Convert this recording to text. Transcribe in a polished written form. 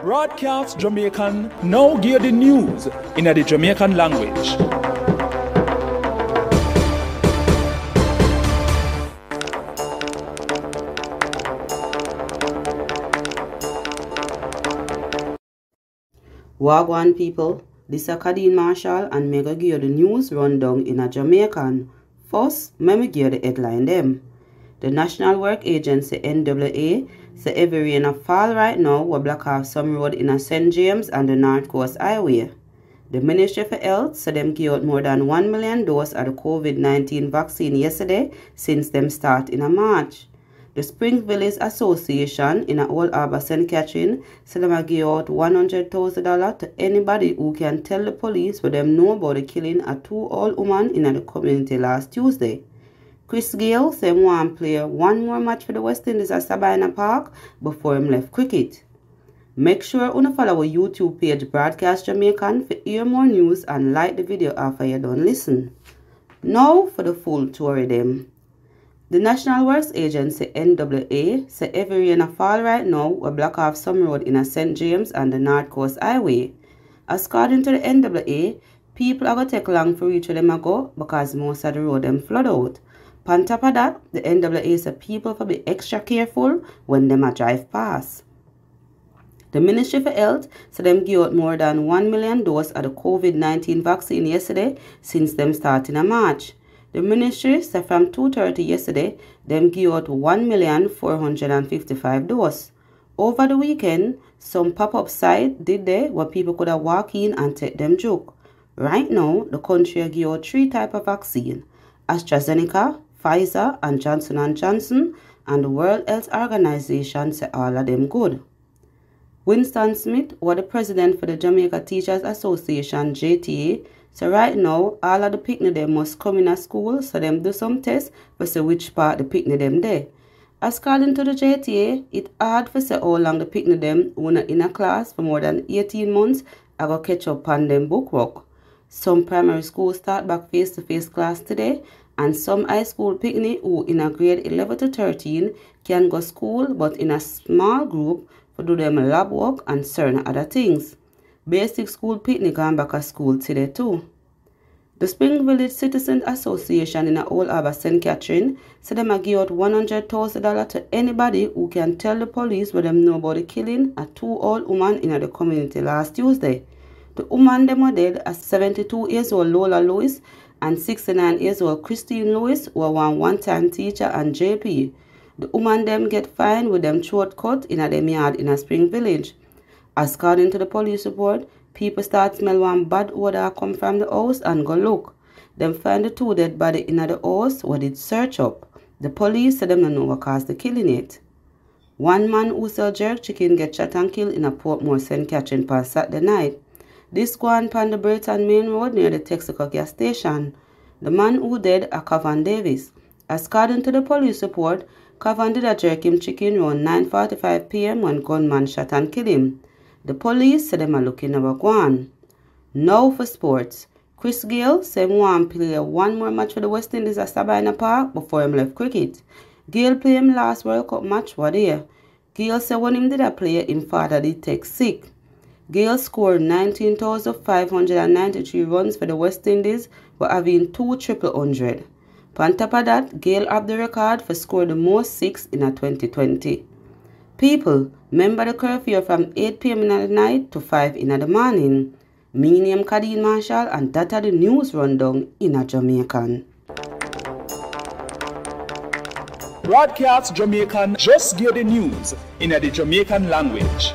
Broadcast Jamaican now give the news in the Jamaican language. Wagwan people, this is Kadeen Marshall and me go give you the news rundown in a Jamaican. First, me give you the headline them. The National Work Agency NWA say every rain a fall right now will block off some road in a St. James and the North Coast Highway. The Ministry for Health said them give out more than 1 million doses of the COVID-19 vaccine yesterday since them start in a March. The Spring Village Association in Old Harbour St. Catherine said them give out $100,000 to anybody who can tell the police what them know about the killing of 2 old women in the community last Tuesday. Chris Gayle said he want to play one more match for the West Indies at Sabina Park before he left cricket. Make sure you follow our YouTube page Broadcast Jamaican for hear more news and like the video after you done listen. Now for the full tour of them. The National Works Agency NWA say every rain a fall right now will block off some road in a St. James and the North Coast Highway. According to the NWA, people are going to take long for reach where them go because most of the road them flood out. On top of that, the NWA said people will be extra careful when them a drive past. The Ministry for Health said them give out more than 1 million doses of the COVID-19 vaccine yesterday since them starting in March. The ministry said from 2:30 yesterday, them give out 1,455 doses. Over the weekend, some pop-up site did there where people could have walk in and take them joke. Right now, the country give out 3 types of vaccine: AstraZeneca, Pfizer and Johnson & Johnson, and the World Health Organization say all of them good. Winston Smith, was the president for the Jamaica Teachers Association JTA, so right now all of the picnic them must come in a school so them do some tests for see which part the picnic them there. As according to the JTA, it hard for say how long the picnic them who not in a class for more than 18 months I go catch up on them book work. Some primary schools start back face-to-face class today, and some high school picnic who in a grade 11 to 13 can go school but in a small group to do them lab work and certain other things. Basic school picnic gone back at school today too. The Spring Village Citizens Association in Old Harbour St. Catherine said them give out $100,000 to anybody who can tell the police what them know about the killing of 2 old women in the community last Tuesday. The woman them were dead as 72 years old Lola Lewis and 69 years old Christine Lewis, who were one-time teacher and JP. The woman them get fined with them throat cut in a them yard in a Spring Village. According to the police report, people start smell one bad odor come from the house and go look. Them find the 2 dead body in the house where did search up. The police said them don't know what caused the killing it. One man who sell jerk chicken get shot and killed in a Portmore St. Catherine past Saturday night. This gone on the Brayton Main Road near the Texaco gas station. The man who dead a Cavan Davis. According to the police report, Cavan did a jerk him chicken around 9:45 p.m. when gunman shot and killed him. The police said them are looking over Guan. Now for sports. Chris Gayle said he want to play one more match for the West Indies at Sabina Park before he left cricket. Gayle played him last World Cup match what year. Gayle said when him did a play, him father did take sick. Gayle scored 19,593 runs for the West Indies, but having 2 300. On top of that, Gayle have the record for scoring the most 6 in a 2020. People, remember the curfew from 8 p.m. in the night to 5 in the morning. Me name Kadeen Marshall and that are the news rundown in a Jamaican. Broadcast Jamaican just give the news in the Jamaican language.